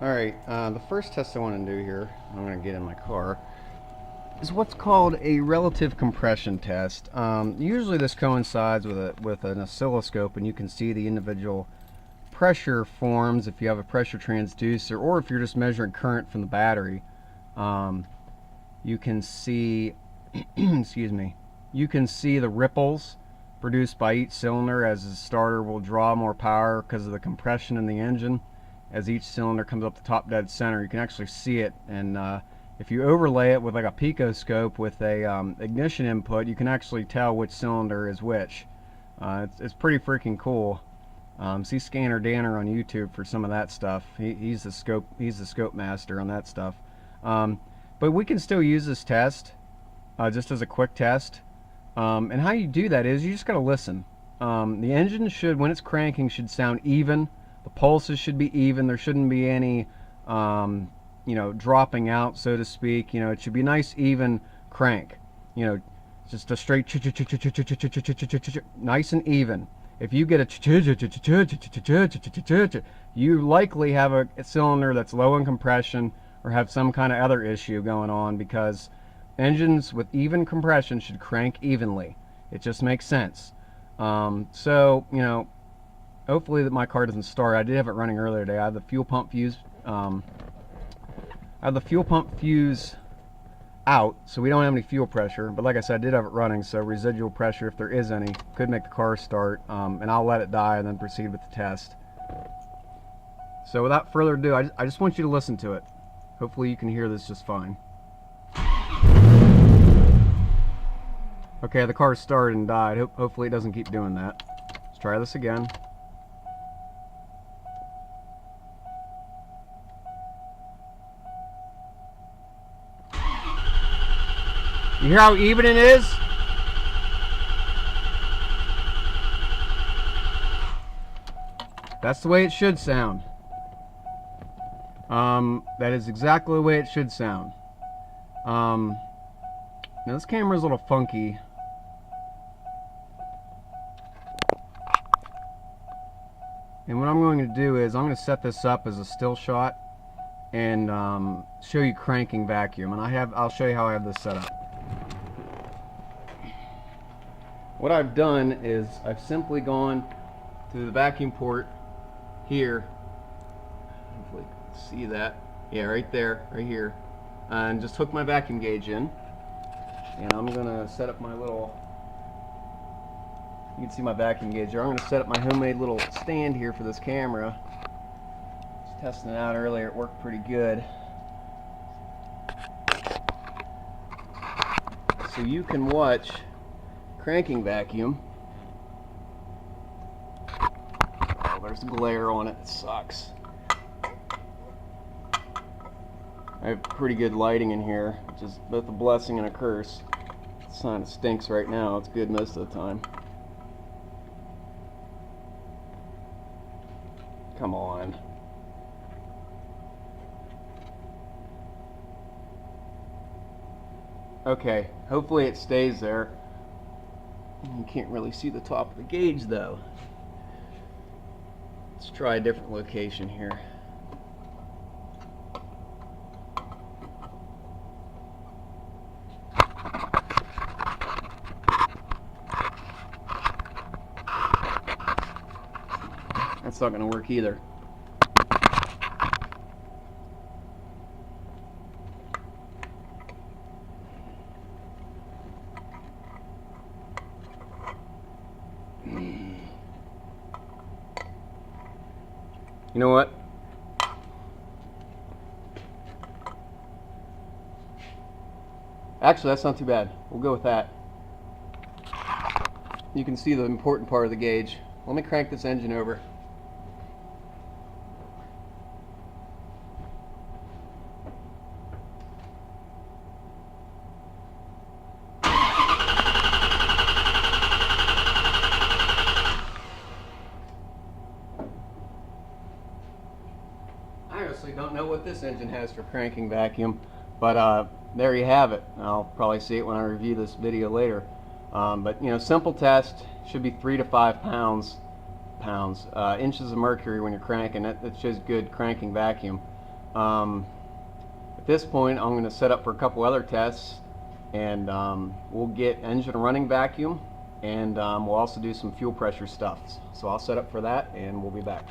Alright, the first test I want to do here, I'm going to get in my car, is what's called a relative compression test. Usually this coincides with an oscilloscope, and you can see the individual pressure forms if you have a pressure transducer, or if you're just measuring current from the battery. You can see, excuse me, you can see the ripples produced by each cylinder as the starter will draw more power because of the compression in the engine. As each cylinder comes up the top dead center, you can actually see it, and if you overlay it with like a picoscope with a ignition input, you can actually tell which cylinder is which. It's pretty freaking cool. See Scanner Danner on YouTube for some of that stuff. He's the scope master on that stuff. But we can still use this test just as a quick test. And how you do that is you just got to listen. The engine should, when it's cranking, should sound even. The pulses should be even. There shouldn't be any, dropping out, so to speak. It should be nice, even crank. Just a straight nice and even. If you get a you likely have a cylinder that's low in compression or have some kind of other issue going on, because engines with even compression should crank evenly. It just makes sense. Hopefully that my car doesn't start. I did have it running earlier today. I have the fuel pump fuse. Out, so we don't have any fuel pressure. But like I said, I did have it running, so residual pressure, if there is any, could make the car start. And I'll let it die and then proceed with the test. So without further ado, I just want you to listen to it. Hopefully you can hear this just fine. Okay, the car started and died. Hopefully it doesn't keep doing that. Let's try this again. You hear how even it is? That's the way it should sound. That is exactly the way it should sound. Now this camera is a little funky. And what I'm going to do is I'm going to set this up as a still shot and show you cranking vacuum. And I'll show you how I have this set up. What I've done is I've simply gone to the vacuum port here. Hopefully you can see that. Yeah, right there, right here. And just hook my vacuum gauge in. And I'm going to set up my little, you can see my vacuum gauge there. I'm going to set up my homemade little stand here for this camera. Just testing it out earlier, it worked pretty good. So you can watch cranking vacuum. Oh, there's glare on it. It sucks. I have pretty good lighting in here, which is both a blessing and a curse. It kind of stinks right now. It's good most of the time. Come on. Okay, hopefully it stays there. You can't really see the top of the gauge though. Let's try a different location here. That's not going to work either. You know what? Actually, that's not too bad. We'll go with that. You can see the important part of the gauge. Let me crank this engine over. I honestly don't know what this engine has for cranking vacuum, but there you have it. I'll probably see it when I review this video later. But simple test, should be 3 to 5 pounds, inches of mercury when you're cranking it. That shows good cranking vacuum. At this point, I'm going to set up for a couple other tests, and we'll get engine running vacuum, and we'll also do some fuel pressure stuff. So I'll set up for that, and we'll be back.